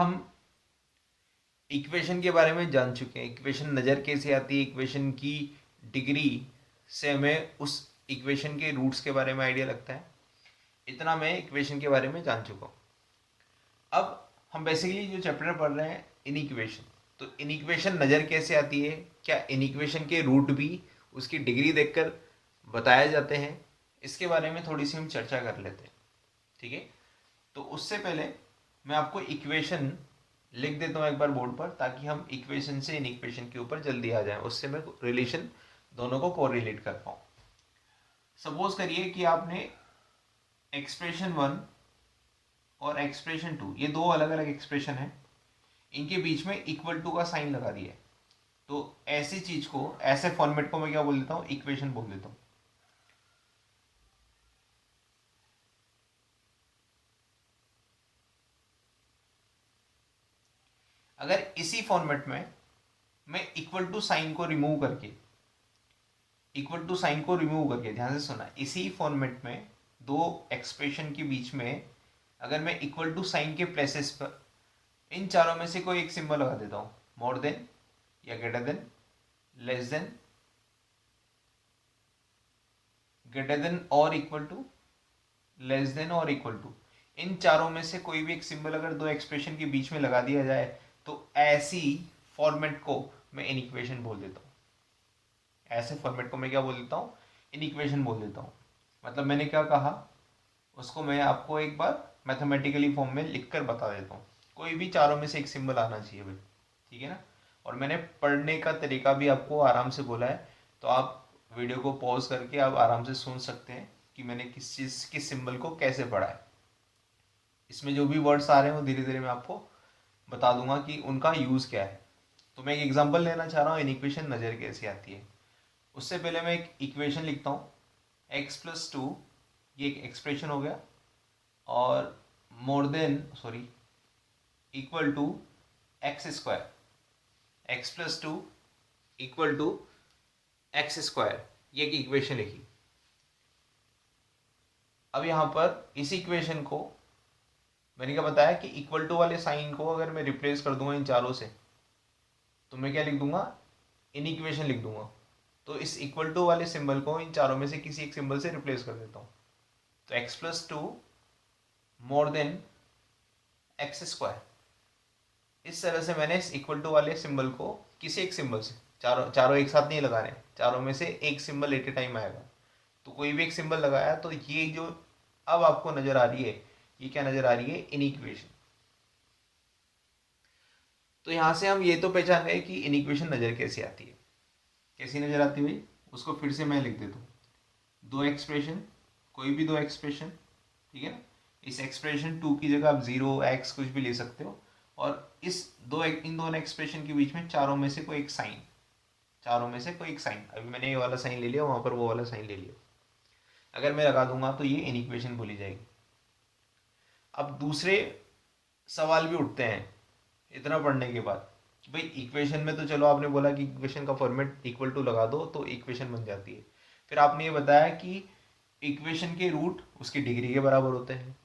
हम इक्वेशन के बारे में जान चुके हैं, इक्वेशन नज़र कैसे आती है, इक्वेशन की डिग्री से हमें उस इक्वेशन के रूट्स के बारे में आइडिया लगता है। इतना मैं इक्वेशन के बारे में जान चुका हूँ। अब हम बेसिकली जो चैप्टर पढ़ रहे हैं इनइक्वेशन, तो इनइक्वेशन नज़र कैसे आती है, क्या इनइक्वेशन के रूट भी उसकी डिग्री देखकर बताए जाते हैं, इसके बारे में थोड़ी सी हम चर्चा कर लेते हैं। ठीक है, तो उससे पहले मैं आपको इक्वेशन लिख देता हूँ एक बार बोर्ड पर, ताकि हम इक्वेशन से इनइक्वेशन के ऊपर जल्दी आ जाएं, उससे मैं रिलेशन दोनों को कोरिलेट कर पाऊँ। सपोज करिए कि आपने एक्सप्रेशन 1 और एक्सप्रेशन 2, ये दो अलग अलग एक्सप्रेशन हैं, इनके बीच में इक्वल टू का साइन लगा दिया है। तो ऐसी चीज को, ऐसे फॉर्मेट को मैं क्या बोल देता हूँ, इक्वेशन बोल देता हूँ। अगर इसी फॉर्मेट में मैं इक्वल टू साइन को रिमूव करके, ध्यान से सुना, इसी फॉर्मेट में दो एक्सप्रेशन के बीच में अगर मैं इक्वल टू साइन के प्लेसेस पर इन चारों में से कोई एक सिंबल लगा देता हूँ, मोर देन या ग्रेटर देन, लेस देन और इक्वल टू, लेस देन और इक्वल टू, इन चारों में से कोई भी एक सिंबल अगर दो एक्सप्रेशन के बीच में लगा दिया जाए, तो ऐसी फॉर्मेट को मैं इनइक्वेशन बोल देता हूँ। ऐसे फॉर्मेट को मैं क्या बोल देता हूँ, इनइक्वेशन बोल देता हूँ। मतलब मैंने क्या कहा उसको मैं आपको एक बार मैथमेटिकली फॉर्म में लिखकर बता देता हूँ। कोई भी चारों में से एक सिंबल आना चाहिए भाई, ठीक है ना। और मैंने पढ़ने का तरीका भी आपको आराम से बोला है, तो आप वीडियो को पॉज करके आप आराम से सुन सकते हैं कि मैंने किस चीज़, किस सिंबल को कैसे पढ़ा है। इसमें जो भी वर्ड्स आ रहे हैं वो धीरे धीरे मैं आपको बता दूंगा कि उनका यूज़ क्या है। तो मैं एक एग्जांपल लेना चाह रहा हूँ, इनइक्वेशन नज़र कैसे आती है। उससे पहले मैं एक इक्वेशन लिखता हूँ, x+2, ये एक एक्सप्रेशन हो गया, और more than, sorry, equal to x², x+2 equal to x², ये एक इक्वेशन लिखी। अब यहाँ पर इस इक्वेशन को मैंने क्या बताया कि इक्वल टू वाले साइन को अगर मैं रिप्लेस कर दूंगा इन चारों से, तो मैं क्या लिख दूंगा, इनइक्वेशन लिख दूंगा। तो इस इक्वल टू वाले सिंबल को इन चारों में से किसी एक सिंबल से रिप्लेस कर देता हूँ। तो x+2 मोर देन x², इस तरह से मैंने इस इक्वल टू वाले सिंबल को किसी एक सिंबल से, चारों एक साथ नहीं लगा रहे, चारों में से एक सिंबल एट ए टाइम आएगा, तो कोई भी एक सिंबल लगाया, तो ये जो अब आपको नजर आ रही है, ये क्या नजर आ रही है, इनइक्वेशन। तो यहां से हम ये तो पहचान गए कि इनइक्वेशन नजर कैसे आती है। कैसी नजर आती हुई, उसको फिर से मैं लिख देता हूँ। दो एक्सप्रेशन, कोई भी दो एक्सप्रेशन, ठीक है ना। इस एक्सप्रेशन 2 की जगह आप 0 x कुछ भी ले सकते हो, और इन दोनों एक्सप्रेशन के बीच में चारों में से कोई एक साइन, अभी मैंने ये वाला साइन ले लिया, वहां पर वो वाला साइन ले लिया, अगर मैं लगा दूंगा तो ये इनइक्वेशन बोली जाएगी। अब दूसरे सवाल भी उठते हैं इतना पढ़ने के बाद कि भाई इक्वेशन में तो चलो आपने बोला कि इक्वेशन का फॉर्मेट इक्वल टू लगा दो तो इक्वेशन बन जाती है, फिर आपने ये बताया कि इक्वेशन के रूट उसकी डिग्री के बराबर होते हैं,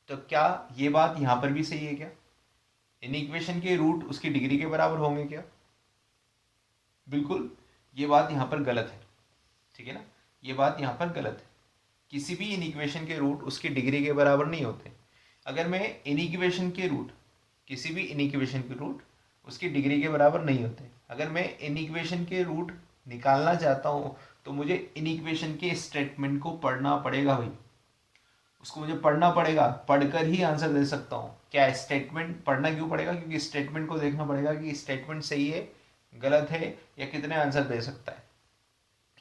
तो क्या ये बात यहाँ पर भी सही है क्या, इन इक्वेशन के रूट उसकी डिग्री के बराबर होंगे क्या? बिल्कुल, ये बात यहाँ पर गलत है, ठीक है ना, ये बात यहाँ पर गलत है। किसी भी इन इक्वेशन के रूट उसकी डिग्री के बराबर नहीं होते। अगर मैं इन इक्वेशन के रूट, किसी भी इन इक्वेशन के रूट उसकी डिग्री के बराबर नहीं होते, अगर मैं इन इक्वेशन के रूट निकालना चाहता हूँ, तो मुझे इन इक्वेशन के स्टेटमेंट को पढ़ना पड़ेगा भाई, उसको मुझे पढ़ना पड़ेगा, पढ़कर ही आंसर दे सकता हूँ। क्या स्टेटमेंट पढ़ना क्यों पड़ेगा, क्योंकि स्टेटमेंट को देखना पड़ेगा कि स्टेटमेंट सही है, गलत है, या कितने आंसर दे सकता है,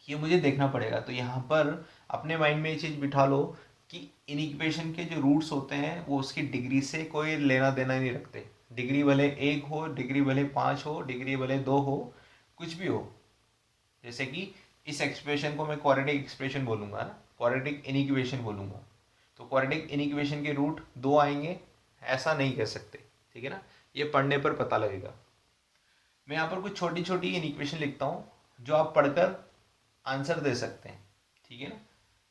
ये मुझे देखना पड़ेगा। तो यहाँ पर अपने माइंड में ये चीज़ बिठा लो कि इन इक्वेशन के जो रूट्स होते हैं वो उसकी डिग्री से कोई लेना देना नहीं रखते। डिग्री भले 1 हो, डिग्री भले 5 हो, डिग्री भले 2 हो, कुछ भी हो। जैसे कि इस एक्सप्रेशन को मैं क्वाड्रेटिक एक्सप्रेशन बोलूँगा ना, क्वाड्रेटिक इनइक्वेशन बोलूँगा, तो क्वाड्रेटिक इनइक्वेशन के रूट 2 आएंगे, ऐसा नहीं कह सकते, ठीक है ना, ये पढ़ने पर पता लगेगा। मैं यहाँ पर कुछ छोटी छोटी इनइक्वेशन लिखता हूँ जो आप पढ़कर आंसर दे सकते हैं, ठीक है ना,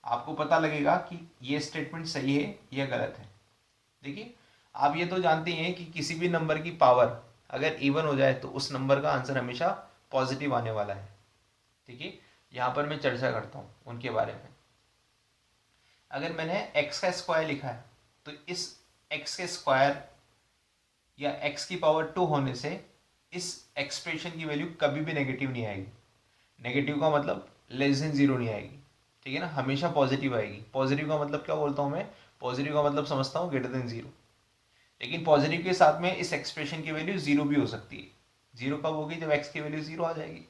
आपको पता लगेगा कि ये स्टेटमेंट सही है या गलत है। देखिए, आप ये तो जानते ही हैं कि किसी भी नंबर की पावर अगर इवन हो जाए तो उस नंबर का आंसर हमेशा पॉजिटिव आने वाला है। ठीक है, यहाँ पर मैं चर्चा करता हूँ उनके बारे में। अगर मैंने x का स्क्वायर लिखा है तो इस x के स्क्वायर या x की पावर 2 होने से इस एक्सप्रेशन की वैल्यू कभी भी नेगेटिव नहीं आएगी। नेगेटिव का मतलब लेस देन जीरो नहीं आएगी, ठीक है ना, हमेशा पॉजिटिव आएगी। पॉजिटिव का मतलब क्या बोलता हूँ मैं, पॉजिटिव का मतलब समझता हूँ ग्रेटर देन जीरो। लेकिन पॉजिटिव के साथ में इस एक्सप्रेशन की वैल्यू जीरो भी हो सकती है। जीरो कब होगी, जब एक्स की वैल्यू जीरो आ जाएगी।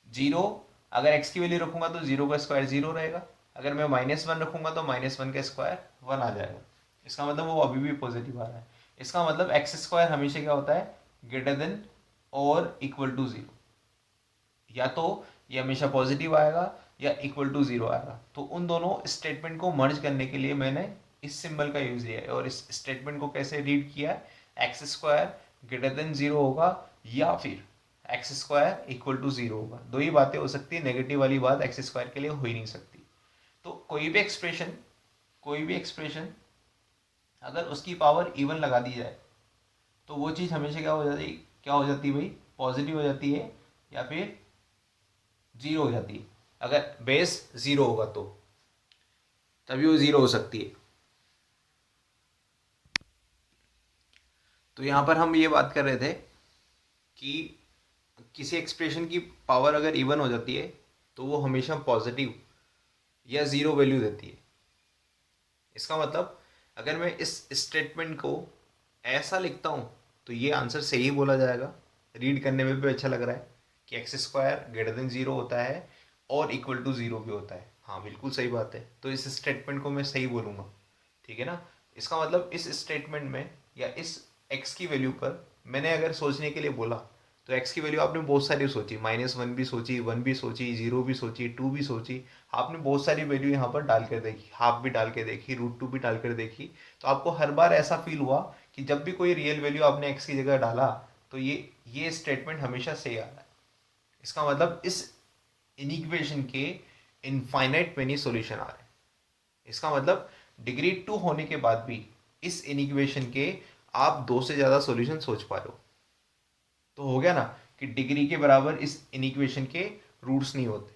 जीरो अगर एक्स की वैल्यू रखूंगा तो जीरो का स्क्वायर जीरो रहेगा, अगर मैं -1 रखूंगा तो -1 का स्क्वायर 1 आ जाएगा। इसका मतलब वो अभी भी पॉजिटिव आ रहा है। इसका मतलब एक्स स्क्वायर हमेशा क्या होता है, ग्रेटर देन और इक्वल टू जीरो। या तो ये हमेशा पॉजिटिव आएगा या इक्वल टू जीरो आएगा। तो उन दोनों स्टेटमेंट को मर्ज करने के लिए मैंने इस सिंबल का यूज लिया है। और इस स्टेटमेंट को कैसे रीड किया है, x square greater than zero होगा या फिर x square equal to zero होगा। दो ही बातें हो सकती है, नेगेटिव वाली बात एक्स स्क्वायर के लिए हो ही नहीं सकती। तो कोई भी एक्सप्रेशन अगर उसकी पावर इवन लगा दी जाए तो वो चीज़ हमेशा क्या हो जाती है भाई, पॉजिटिव हो जाती है या फिर जीरो हो जाती है। अगर बेस जीरो होगा तो तभी वो जीरो हो सकती है। तो यहां पर हम ये बात कर रहे थे कि किसी एक्सप्रेशन की पावर अगर इवन हो जाती है तो वो हमेशा पॉजिटिव या जीरो वैल्यू देती है। इसका मतलब अगर मैं इस स्टेटमेंट को ऐसा लिखता हूं तो ये आंसर सही बोला जाएगा, रीड करने में भी अच्छा लग रहा है कि x square greater than zero होता है और इक्वल टू जीरो भी होता है। हाँ बिल्कुल सही बात है, तो इस स्टेटमेंट को मैं सही बोलूँगा, ठीक है ना। इसका मतलब इस स्टेटमेंट में या इस एक्स की वैल्यू पर मैंने अगर सोचने के लिए बोला तो एक्स की वैल्यू आपने बहुत सारी सोची, -1 भी सोची, 1 भी सोची, 0 भी सोची, 2 भी सोची। आपने बहुत सारी वैल्यू यहाँ पर डाल कर देखी, हाफ भी डाल के देखी, √2 भी डाल कर देखी। तो आपको हर बार ऐसा फील हुआ कि जब भी कोई रियल वैल्यू आपने एक्स की जगह डाला तो ये स्टेटमेंट हमेशा सही आ रहा है। इसका मतलब इस इनिक्वेशन के इनफाइनाइट मेनी सॉल्यूशन आ रहे हैं। इसका मतलब डिग्री 2 होने के बाद भी इस इनिक्वेशन के आप 2 से ज़्यादा सॉल्यूशन सोच पा रहे हो। तो हो गया ना कि डिग्री के बराबर इस इनिक्वेशन के रूट्स नहीं होते।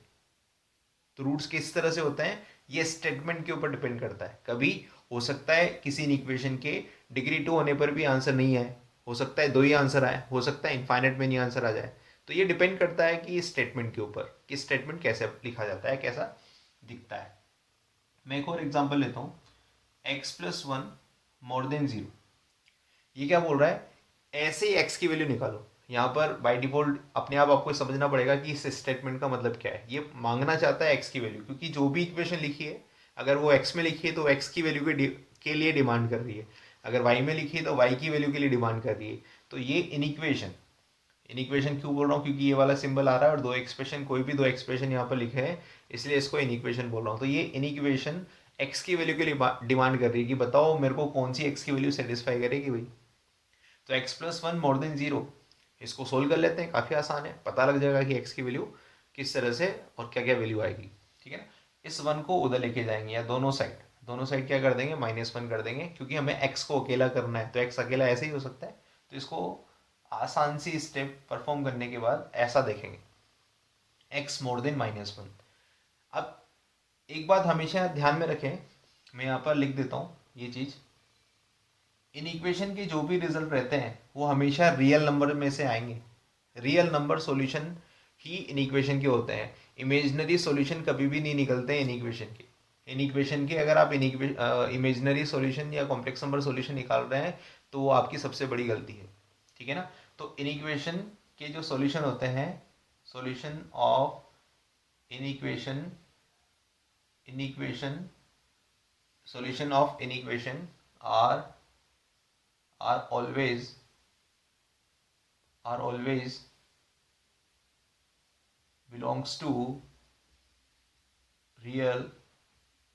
तो रूट्स किस तरह से होते हैं, ये स्टेटमेंट के ऊपर डिपेंड करता है। कभी हो सकता है किसी इनिक्वेशन के डिग्री 2 होने पर भी आंसर नहीं आए, हो सकता है 2 ही आंसर आए, हो सकता है इनफाइनाइट में नहीं आंसर आ जाए। तो ये डिपेंड करता है कि स्टेटमेंट के ऊपर कि स्टेटमेंट कैसे लिखा जाता है, कैसा दिखता है। मैं एक और एग्जांपल लेता हूँ, x+1 मोर देन जीरो। ये क्या बोल रहा है, ऐसे ही x की वैल्यू निकालो। यहाँ पर बाय डिफॉल्ट अपने आप आपको समझना पड़ेगा कि इस स्टेटमेंट का मतलब क्या है। ये मांगना चाहता है x की वैल्यू, क्योंकि जो भी इक्वेशन लिखी है अगर वो x में लिखी है तो x की वैल्यू के लिए डिमांड कर रही है, अगर y में लिखी है तो y की वैल्यू के लिए डिमांड कर रही है। तो ये इनिक्वेशन क्यों बोल रहा हूँ, क्योंकि ये वाला सिंबल आ रहा है और दो एक्सप्रेशन, कोई भी दो एक्सप्रेशन यहाँ पर लिखे हैं, इसलिए इसको इनिक्वेशन बोल रहा हूँ। तो ये इनिक्वेशन x की वैल्यू के लिए डिमांड कर रही है कि बताओ मेरे को कौन सी x की वैल्यू सेटिस्फाई करेगी भाई। तो x+1 मोर देन जीरो, इसको सोल्व कर लेते हैं, काफ़ी आसान है, पता लग जाएगा कि x की वैल्यू किस तरह से और क्या क्या वैल्यू आएगी, ठीक है ना। इस 1 को उधर लेके जाएंगे या दोनों साइड क्या कर देंगे, -1 कर देंगे, क्योंकि हमें x को अकेला करना है तो x अकेला ऐसे ही हो सकता है। तो इसको आसान सी स्टेप परफॉर्म करने के बाद ऐसा देखेंगे, x मोर देन -1। अब एक बात हमेशा ध्यान में रखें, मैं यहाँ पर लिख देता हूँ ये चीज़, इन इक्वेशन के जो भी रिजल्ट रहते हैं वो हमेशा रियल नंबर में से आएंगे। Real number solution he in equation के होते हैं, इमेजिनरी सॉल्यूशन कभी भी नहीं निकलते हैं इन इक्वेशन के अगर आप इमेजिनरी सॉल्यूशन या कॉम्प्लेक्स नंबर सॉल्यूशन निकाल रहे हैं तो वो आपकी सबसे बड़ी गलती है, ठीक है ना। तो इन इक्वेशन के जो सॉल्यूशन होते हैं, solution of in equation solution of inequation are always belongs to real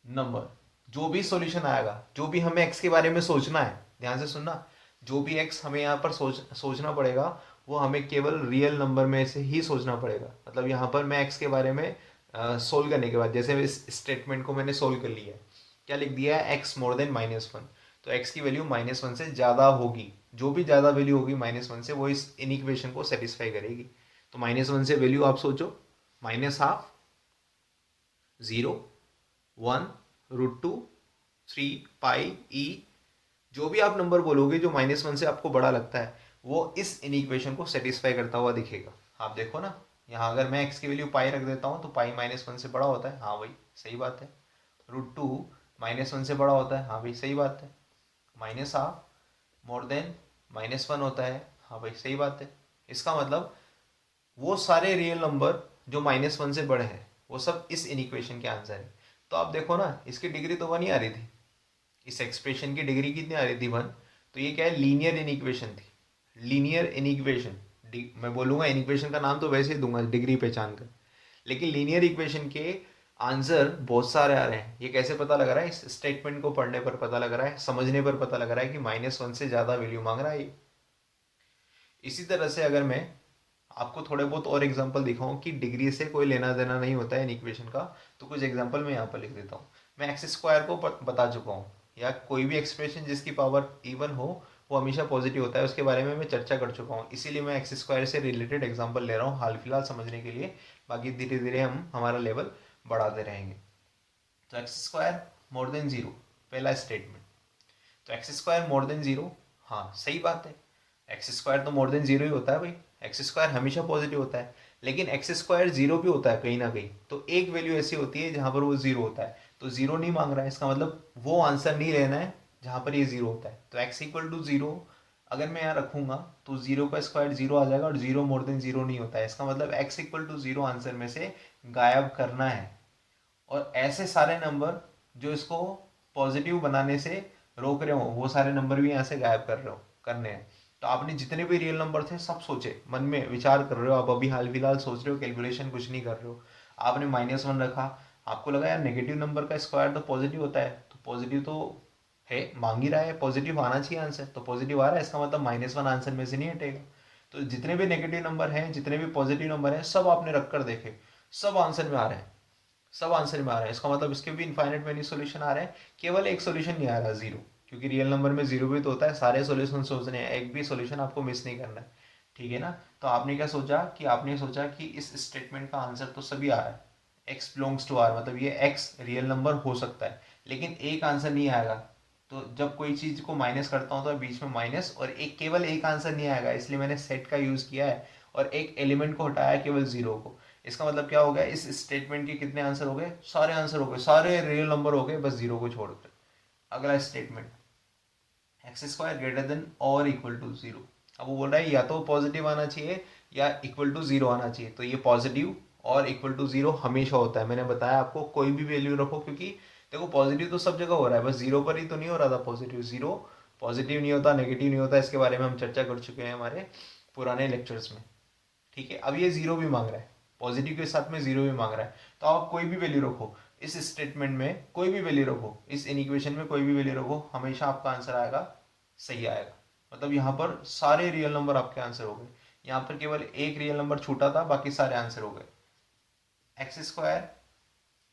number। जो भी सॉल्यूशन आएगा, जो भी हमें x के बारे में सोचना है, ध्यान से सुनना, जो भी x हमें यहाँ पर सोचना पड़ेगा वो हमें केवल रियल नंबर में से ही सोचना पड़ेगा। मतलब यहाँ पर मैं x के बारे में सोल्व करने के बाद, जैसे इस स्टेटमेंट को मैंने सोल्व कर लिया है, क्या लिख दिया है, x मोर देन -1। तो x की वैल्यू -1 से ज़्यादा होगी, जो भी ज़्यादा वैल्यू होगी -1 से वो इस इनिक्वेशन को सेटिस्फाई करेगी। तो -1 से वैल्यू आप सोचो, -12, 0, 1, √2, 3 पाई ई, जो भी आप नंबर बोलोगे जो -1 से आपको बड़ा लगता है वो इस इनिक्वेशन को सेटिस्फाई करता हुआ दिखेगा। आप देखो ना, यहाँ अगर मैं x की वैल्यू पाई रख देता हूँ तो पाई -1 से बड़ा होता है, हाँ भाई सही बात है। √2 -1 से बड़ा होता है, हाँ भाई सही बात है। -12 मोर देन -1 होता है, हाँ भाई सही बात है। इसका मतलब वो सारे रियल नंबर जो -1 से बड़े हैं वो सब इस इनिक्वेशन के आंसर है। तो आप देखो ना, इसकी डिग्री तो 1 ही आ रही थी, इस एक्सप्रेशन की डिग्री कितनी आ रही थी 1। तो ये क्या है, लीनियर इनिक्वेशन थी, लीनियर इनिक्वेशन। मैं बोलूँगा इनिक्वेशन का नाम तो वैसे ही दूंगा डिग्री पहचान कर, लेकिन लीनियर इक्वेशन के आंसर बहुत सारे आ रहे हैं। ये कैसे पता लग रहा है, इस स्टेटमेंट को पढ़ने पर पता लग रहा है, समझने पर पता लग रहा है कि -1 से ज़्यादा वैल्यू मांग रहा है ये। इसी तरह से अगर मैं आपको थोड़े बहुत और एग्जांपल दिखाऊं कि डिग्री से कोई लेना देना नहीं होता है इन इक्वेशन का, तो कुछ एग्जांपल मैं यहाँ पर लिख देता हूँ। मैं एक्स स्क्वायर को बता चुका हूँ, या कोई भी एक्सप्रेशन जिसकी पावर इवन हो वो हमेशा पॉजिटिव होता है, उसके बारे में मैं चर्चा कर चुका हूँ। इसीलिए मैं एक्स स्क्वायर से रिलेटेड एग्जाम्पल ले रहा हूँ हाल फिलहाल समझने के लिए, बाकी धीरे धीरे हम हमारा लेवल बढ़ाते रहेंगे। तो x square more than zero, पहला स्टेटमेंट। तो x square more than zero, हाँ सही बात है, एक्स स्क्वायर तो मोर देन जीरो ही होता है भाई, एक्स स्क्वायर हमेशा पॉजिटिव होता है। लेकिन एक्स स्क्वायर जीरो भी होता है कहीं ना कहीं, तो एक वैल्यू ऐसी होती है जहां पर वो जीरो होता है, तो जीरो नहीं मांग रहा है, इसका मतलब वो आंसर नहीं लेना है जहां पर ये जीरो होता है। तो एक्स इक्वल टू जीरो अगर मैं यहाँ रखूंगा तो जीरो का स्क्वायर जीरो आ जाएगा, और जीरो मोर देन जीरो नहीं होता है, इसका मतलब x equal to zero answer में से गायब करना है। और ऐसे सारे नंबर जो इसको पॉजिटिव बनाने से रोक रहे हो वो सारे नंबर भी यहाँ से गायब कर रहे हो करने हैं। तो आपने जितने भी रियल नंबर थे सब सोचे, मन में विचार कर रहे हो, आप अभी हाल फिलहाल सोच रहे हो, कैलकुलेशन कुछ नहीं कर रहे हो। आपने -1 रखा, आपको लगा यार नेगेटिव नंबर का स्क्वायर तो पॉजिटिव होता है, तो पॉजिटिव तो है, मांग ही रहा है, पॉजिटिव आना चाहिए आंसर, तो पॉजिटिव आ रहा है, इसका मतलब -1 आंसर में से नहीं हटेगा। तो जितने भी नेगेटिव नंबर हैं, जितने भी पॉजिटिव नंबर हैं, सब आपने रख कर देखे, सब आंसर में आ रहे हैं, सब आंसर में आ रहा है। इसका मतलब इसके भी इनफाइनाइट मेनी सॉल्यूशन आ रहे हैं, केवल एक सॉल्यूशन नहीं आ रहा, जीरो, क्योंकि रियल नंबर में जीरो भी तो होता है। सारे सॉल्यूशन सोचने हैं, एक भी सॉल्यूशन आपको मिस नहीं करना है, ठीक है ना। तो आपने क्या सोचा कि आपने सोचा कि इस स्टेटमेंट का आंसर तो सभी आ रहा है, एक्स बिलोंग्स टू आर, मतलब ये एक्स रियल नंबर हो सकता है, लेकिन एक आंसर नहीं आएगा। तो जब कोई चीज को माइनस करता हूँ तो बीच में माइनस, और एक केवल एक आंसर नहीं आएगा, इसलिए मैंने सेट का यूज किया है और एक एलिमेंट को हटाया, केवल जीरो को। इसका मतलब क्या हो गया, इस स्टेटमेंट के कितने आंसर हो गए, सारे आंसर हो गए, सारे रियल नंबर हो गए, बस जीरो को छोड़कर। अगला statement, x square greater then और इक्वल टू जीरो। अब वो बोल रहा है या तो पॉजिटिव आना चाहिए या इक्वल टू जीरो आना चाहिए, तो ये पॉजिटिव और इक्वल टू जीरो हमेशा होता है। मैंने बताया आपको कोई भी वैल्यू रखो, क्योंकि देखो पॉजिटिव तो सब जगह हो रहा है, बस जीरो पर ही तो नहीं हो रहा था पॉजिटिव। जीरो पॉजिटिव नहीं होता, नेगेटिव नहीं होता, इसके बारे में हम चर्चा कर चुके हैं हमारे पुराने लेक्चर्स में, ठीक है। अब ये जीरो भी मांग रहा है, पॉजिटिव के साथ में जीरो भी मांग रहा है, तो आप कोई भी वैल्यू रखो इस स्टेटमेंट में, कोई भी वैल्यू रखो इस इनिक्वेशन में, कोई भी वैल्यू रखो, हमेशा आपका आंसर आएगा, सही आएगा। मतलब यहाँ पर सारे रियल नंबर आपके आंसर हो गए, यहाँ पर केवल एक रियल नंबर छूटा था, बाकी सारे आंसर हो गए। X square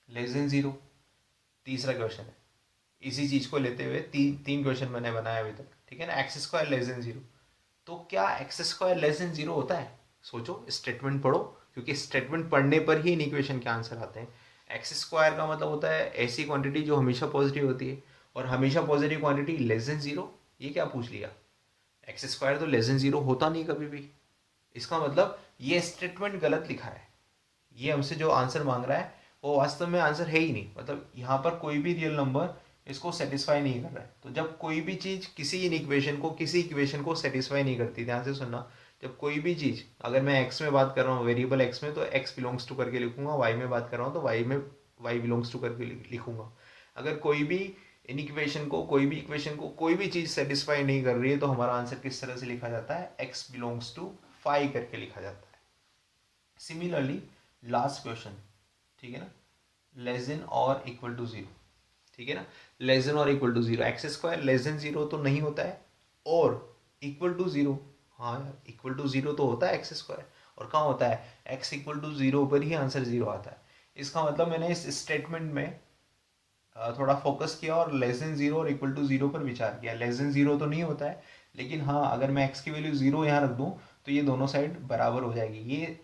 less than zero, तीसरा क्वेश्चन है। इसी चीज को लेते हुए तीन क्वेश्चन मैंने बनाया अभी तक, ठीक है ना। X square less than zero, तो क्या x square less than zero होता है, सोचो, स्टेटमेंट पढ़ो, क्योंकि स्टेटमेंट पढ़ने पर ही इन इक्वेशन के आंसर आते हैं। एक्स स्क्वायर का मतलब होता है ऐसी क्वांटिटी जो हमेशा पॉजिटिव होती है, और हमेशा positive quantity less than zero, ये क्या पूछ लिया, एक्स स्क्वायर तो लेस देन जीरो होता नहीं कभी भी। इसका मतलब ये स्टेटमेंट गलत लिखा है, ये हमसे जो आंसर मांग रहा है वो वास्तव में आंसर है ही नहीं, मतलब यहाँ पर कोई भी रियल नंबर इसको सेटिस्फाई नहीं कर रहा है। तो जब कोई भी चीज किसी इक्वेशन को सेटिस्फाई नहीं करती, ध्यान से सुनना, जब कोई भी चीज, अगर मैं एक्स में बात कर रहा हूँ, वेरिएबल एक्स में, तो एक्स बिलोंग्स टू करके लिखूंगा, वाई में बात कर रहा हूँ तो वाई में वाई बिलोंग्स टू करके लिखूंगा। अगर कोई भी इक्वेशन को कोई भी चीज सेटिस्फाई नहीं कर रही है, तो हमारा आंसर किस तरह से लिखा जाता है, एक्स बिलोंग्स टू फाई करके लिखा जाता है। सिमिलरली लास्ट क्वेश्चन, ठीक है ना, लेस देन और इक्वल टू जीरो, ठीक है ना, लेस देन और equal to zero, x square less than zero तो नहीं होता है, और इक्वल टू जीरो, हाँ यार इक्वल टू जीरो तो होता है एक्स स्क्वायर, और कहाँ होता है, एक्स इक्वल टू जीरो पर ही आंसर जीरो आता है। इसका मतलब मैंने इस स्टेटमेंट में थोड़ा फोकस किया और लेस देन जीरो और इक्वल टू जीरो पर विचार किया। लेस देन जीरो तो नहीं होता है, लेकिन हाँ अगर मैं एक्स की वैल्यू जीरो यहाँ रख दूँ तो ये दोनों साइड बराबर हो जाएगी, ये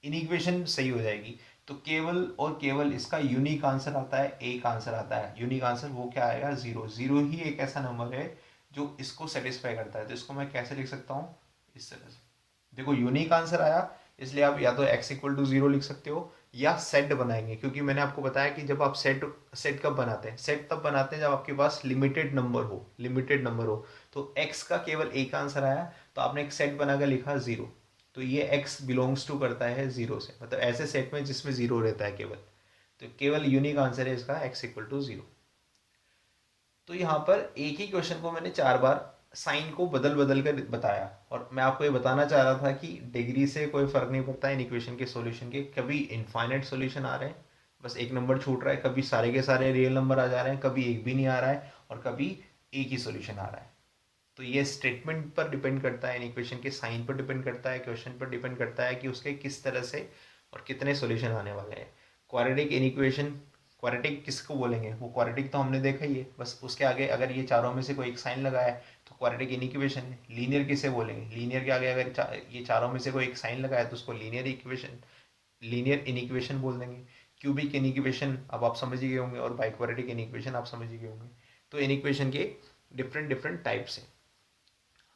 इनिक्वेशन सही हो जाएगी। तो केवल और केवल इसका यूनिक आंसर आता है, एक आंसर आता है यूनिक आंसर, वो क्या आएगा, जीरो। जीरो ही एक ऐसा नंबर है जो इसको सेटिस्फाई करता है। तो इसको मैं कैसे लिख सकता हूँ, इस तरह से। देखो यूनिक आंसर आया, इसलिए आप या तो x इक्वल टू जीरो लिख सकते हो या सेट बनाएंगे, क्योंकि मैंने आपको बताया कि जब आप सेट सेट कब बनाते हैं, सेट तब बनाते हैं जब आपके पास लिमिटेड नंबर हो, लिमिटेड नंबर हो। तो x का केवल एक आंसर आया तो आपने एक सेट बनाकर लिखा जीरो, तो ये x बिलोंग्स टू करता है जीरो से, मतलब ऐसे सेट में जिसमें जीरो रहता है केवल। तो केवल यूनिक आंसर है इसका x इक्वल टू जीरो। तो यहाँ पर एक ही क्वेश्चन को मैंने 4 बार साइन को बदल बदल कर बताया, और मैं आपको ये बताना चाह रहा था कि डिग्री से कोई फर्क नहीं पड़ता इन इक्वेशन के सॉल्यूशन के। कभी इनफाइनाइट सॉल्यूशन आ रहे हैं, बस एक नंबर छूट रहा है, कभी सारे के सारे रियल नंबर आ जा रहे हैं, कभी एक भी नहीं आ रहा है, और कभी एक ही सॉल्यूशन आ रहा है। तो ये स्टेटमेंट पर डिपेंड करता है, इन इक्वेशन के साइन पर डिपेंड करता है, क्वेश्चन पर डिपेंड करता है कि उसके किस तरह से और कितने सॉल्यूशन आने वाले हैं। क्वाड्रेटिक इनिक्वेशन, क्वाड्रेटिक किसको बोलेंगे, वो क्वाड्रेटिक तो हमने देखा ही है, बस उसके आगे अगर ये चारों में से कोई एक साइन लगा है तो क्वाड्रेटिक इनिक्वेशन है। लीनियर किसे बोलेंगे, लीनियर के आगे अगर ये चारों में से कोई एक साइन लगा है तो उसको लीनियर इक्वेशन, लीनियर इनिक्वेशन बोल देंगे। क्यूबिक इनिक्वेशन अब आप समझ ही गए होंगे, और बाइक्वाड्रेटिक इनिक्वेशन आप समझ ही गए होंगे। तो इनिक्वेशन के डिफरेंट डिफरेंट टाइप्स हैं।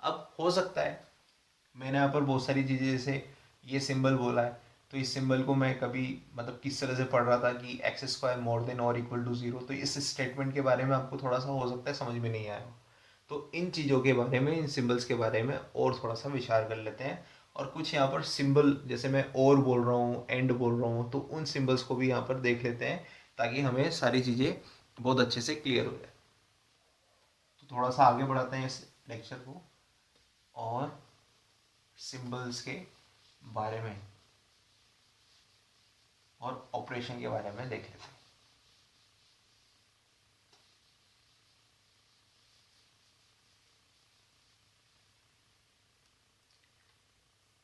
अब हो सकता है मैंने यहाँ पर बहुत सारी चीज़ें, जैसे ये सिंबल बोला है, तो इस सिंबल को मैं कभी मतलब किस तरह से पढ़ रहा था कि एक्स स्क्वायर मोर देन और इक्वल टू जीरो, तो इस स्टेटमेंट के बारे में आपको थोड़ा सा हो सकता है समझ में नहीं आया हो। तो इन चीज़ों के बारे में, इन सिंबल्स के बारे में और थोड़ा सा विचार कर लेते हैं। और कुछ यहाँ पर सिंबल, जैसे मैं और बोल रहा हूँ, एंड बोल रहा हूँ, तो उन सिंबल्स को भी यहाँ पर देख लेते हैं, ताकि हमें सारी चीज़ें बहुत अच्छे से क्लियर हो जाए। तो थोड़ा सा आगे बढ़ाते हैं इस लेक्चर को, और सिंबल्स के बारे में और ऑपरेशन के बारे में देख लेते हैं।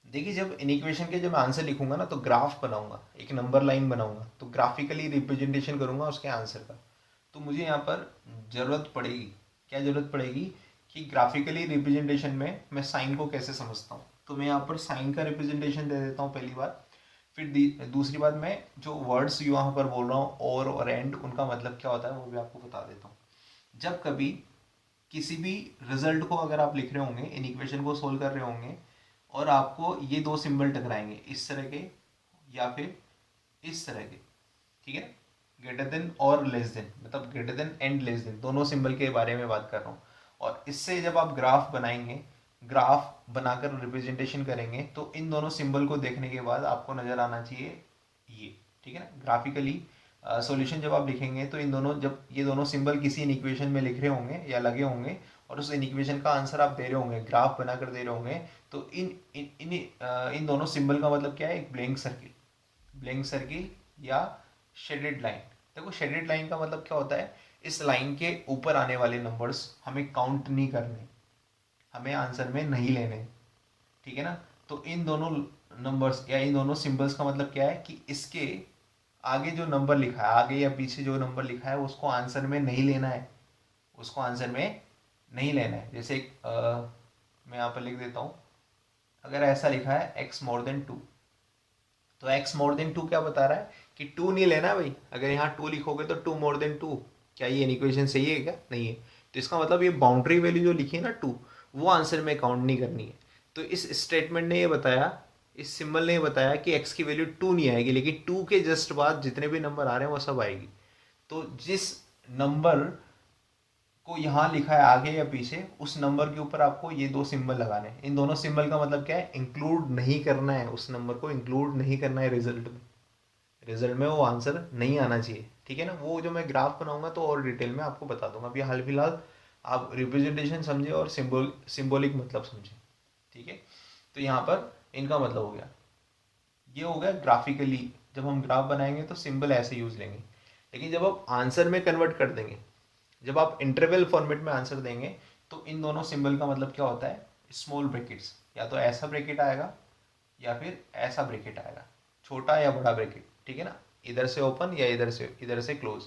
देखिए जब इनिक्वेशन के जब मैं आंसर लिखूंगा ना, तो ग्राफ बनाऊंगा, एक नंबर लाइन बनाऊंगा, तो ग्राफिकली रिप्रेजेंटेशन करूंगा उसके आंसर का। तो मुझे यहाँ पर जरूरत पड़ेगी, क्या जरूरत पड़ेगी, कि ग्राफिकली रिप्रेजेंटेशन में मैं साइन को कैसे समझता हूँ। तो मैं यहाँ पर साइन का रिप्रेजेंटेशन दे देता हूँ पहली बार। फिर दूसरी बात, मैं जो वर्ड्स यहाँ पर बोल रहा हूँ और एंड, उनका मतलब क्या होता है वो भी आपको बता देता हूँ। जब कभी किसी भी रिजल्ट को अगर आप लिख रहे होंगे, इन इक्वेशन को सोल्व कर रहे होंगे, और आपको ये दो सिंबल टकराएंगे, इस तरह के या फिर इस तरह के, ठीक है, ग्रेटर देन और लेस देन, मतलब greater than and less than, दोनों सिंबल के बारे में बात कर रहा हूँ। और इससे जब आप ग्राफ बनाएंगे, ग्राफ बनाकर रिप्रेजेंटेशन करेंगे, तो इन दोनों सिंबल को देखने के बाद आपको नजर आना चाहिए ये, ठीक है ना। ग्राफिकली सॉल्यूशन जब आप लिखेंगे, तो इन दोनों, जब ये दोनों सिंबल किसी इक्वेशन में लिख रहे होंगे या लगे होंगे, और उस इक्वेशन का आंसर आप दे रहे होंगे, ग्राफ बनाकर दे रहे होंगे, तो इन दोनों सिंबल का मतलब क्या है, एक ब्लैंक सर्किल, ब्लैंक सर्किल या शेडेड लाइन। देखो शेडेड लाइन का मतलब क्या होता है, इस लाइन के ऊपर आने वाले नंबर्स हमें काउंट नहीं करने, हमें आंसर में नहीं लेने, ठीक है ना। तो इन दोनों नंबर्स या इन दोनों सिंबल्स का मतलब क्या है, कि इसके आगे जो नंबर लिखा है, आगे या पीछे जो नंबर लिखा है, उसको आंसर में नहीं लेना है, उसको आंसर में नहीं लेना है। जैसे मैं यहाँ पर लिख देता हूँ, अगर ऐसा लिखा है x मोर देन टू, तो x मोर देन टू क्या बता रहा है, कि टू नहीं लेना है भाई। अगर यहाँ टू लिखोगे तो टू मोर देन टू, क्या ये इक्वेशन सही है, क्या नहीं है। तो इसका मतलब ये बाउंड्री वैल्यू जो लिखी है ना टू, वो आंसर में काउंट नहीं करनी है। तो इस स्टेटमेंट ने ये बताया, इस सिंबल ने ये बताया कि x की वैल्यू टू नहीं आएगी, लेकिन टू के जस्ट बाद जितने भी नंबर आ रहे हैं वो सब आएगी। तो जिस नंबर को यहाँ लिखा है आगे या पीछे, उस नंबर के ऊपर आपको ये दो सिंबल लगाने हैं। इन दोनों सिंबल का मतलब क्या है, इंक्लूड नहीं करना है, उस नंबर को इंक्लूड नहीं करना है रिजल्ट में, रिजल्ट में वो आंसर नहीं आना चाहिए, ठीक है ना। वो जो मैं ग्राफ बनाऊंगा तो और डिटेल में आपको बता दूंगा, अभी हाल फिलहाल आप रिप्रेजेंटेशन समझे और सिंबॉलिक मतलब समझे, ठीक है। तो यहाँ पर इनका मतलब हो गया, ये हो गया ग्राफिकली। जब हम ग्राफ बनाएंगे तो सिंबल ऐसे यूज लेंगे, लेकिन जब आप आंसर में कन्वर्ट कर देंगे, जब आप इंटरवल फॉर्मेट में आंसर देंगे, तो इन दोनों सिंबल का मतलब क्या होता है, स्मॉल ब्रैकेट्स, या तो ऐसा ब्रैकेट आएगा या फिर ऐसा ब्रैकेट आएगा, छोटा या बड़ा ब्रैकेट, ठीक है ना, इधर से ओपन या इधर से क्लोज,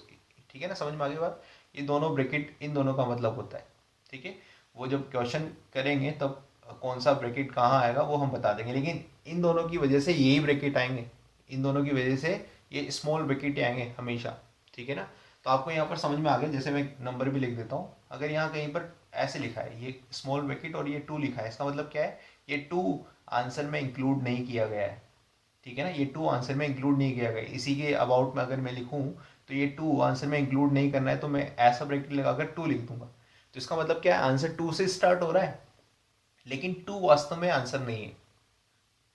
ठीक है ना, समझ में आ गई बात। ये दोनों ब्रैकेट इन दोनों का मतलब होता है, ठीक है। वो जब क्वेश्चन करेंगे तब कौन सा ब्रैकेट कहाँ आएगा वो हम बता देंगे, लेकिन इन दोनों की वजह से यही ब्रैकेट आएंगे, इन दोनों की वजह से ये स्मॉल ब्रैकेट आएंगे हमेशा, ठीक है ना। तो आपको यहाँ पर समझ में आ गया, जैसे मैं नंबर भी लिख देता हूँ। अगर यहाँ कहीं पर ऐसे लिखा है ये स्मॉल ब्रैकेट और ये 2 लिखा है, इसका मतलब क्या है, ये 2 आंसर में इंक्लूड नहीं किया गया है, ठीक है ना। ये 2 आंसर में इंक्लूड नहीं किया गया। इसी के अबाउट में अगर मैं लिखूँ तो ये 2 आंसर में इंक्लूड नहीं करना है, तो मैं ऐसा ब्रैकेट लगाकर 2 लिख दूंगा। तो इसका मतलब क्या है, आंसर 2 से स्टार्ट हो रहा है, लेकिन 2 वास्तव में आंसर नहीं है।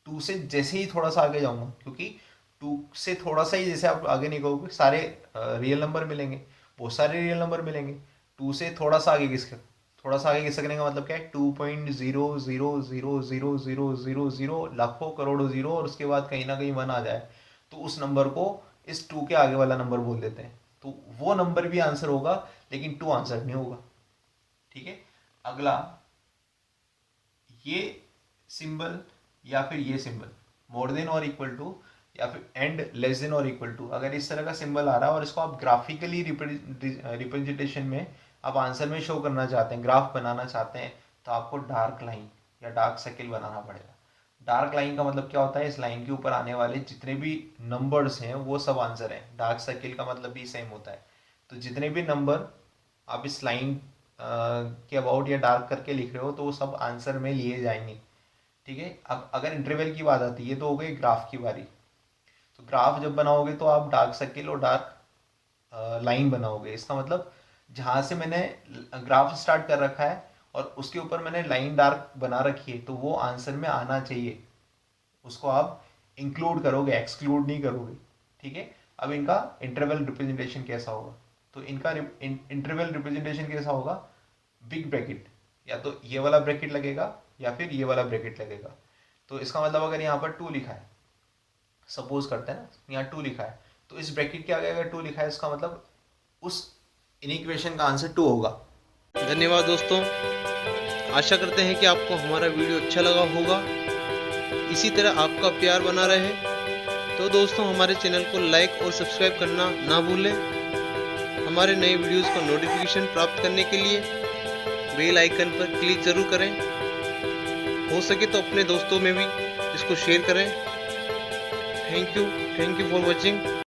2 से जैसे ही थोड़ा सा आगे जाऊंगा, क्योंकि 2 से थोड़ा सा ही जैसे आप आगे निकलोगे सारे रियल नंबर मिलेंगे, बहुत सारे रियल नंबर मिलेंगे। 2 से थोड़ा सा आगे किसके, थोड़ा सा आगे खिसकने का मतलब क्या है, 2.0000000 लाखों करोड़ों जीरो, और उसके बाद कहीं ना कहीं 1 आ जाए तो उस नंबर को इस 2 के आगे वाला नंबर बोल देते हैं। तो वो नंबर भी आंसर होगा, लेकिन 2 आंसर नहीं होगा, ठीक है। अगला, ये सिंबल या फिर ये सिंबल मोर देन और इक्वल टू या फिर एंड लेस देन और इक्वल टू, अगर इस तरह का सिंबल आ रहा है और इसको आप ग्राफिकली रिप्रेजेंटेशन में आप आंसर में शो करना चाहते हैं, ग्राफ बनाना चाहते हैं, तो आपको डार्क लाइन या डार्क सर्किल बनाना पड़ेगा। डार्क लाइन का मतलब क्या होता है, इस लाइन के ऊपर आने वाले जितने भी नंबर्स हैं वो सब आंसर हैं। डार्क सर्किल का मतलब भी सेम होता है। तो जितने भी नंबर आप इस लाइन के अबाउट या डार्क करके लिख रहे हो तो वो सब आंसर में लिए जाएंगे, ठीक है। अब अगर इंटरवल की बात आती है तो हो गई ग्राफ की बारी। तो ग्राफ जब बनाओगे तो आप डार्क सर्किल और डार्क लाइन बनाओगे। इसका मतलब जहाँ से मैंने ग्राफ स्टार्ट कर रखा है और उसके ऊपर मैंने लाइन डार्क बना रखी है, तो वो आंसर में आना चाहिए, उसको आप इंक्लूड करोगे, एक्सक्लूड नहीं करोगे, ठीक है। अब इनका इंटरवल रिप्रेजेंटेशन कैसा होगा, तो इनका इंटरवल रिप्रेजेंटेशन कैसा होगा, बिग ब्रैकेट, या तो ये वाला ब्रैकेट लगेगा या फिर ये वाला ब्रैकेट लगेगा। तो इसका मतलब अगर यहाँ पर 2 लिखा है, सपोज करते हैं ना, यहाँ 2 लिखा है, तो इस ब्रैकेट के आगे अगर 2 लिखा है, इसका मतलब उस इनिक्वेशन का आंसर 2 होगा। धन्यवाद दोस्तों, आशा करते हैं कि आपको हमारा वीडियो अच्छा लगा होगा। इसी तरह आपका प्यार बना रहे तो दोस्तों हमारे चैनल को लाइक और सब्सक्राइब करना ना भूलें। हमारे नए वीडियोस का नोटिफिकेशन प्राप्त करने के लिए बेल आइकन पर क्लिक ज़रूर करें। हो सके तो अपने दोस्तों में भी इसको शेयर करें। Thank you for watching.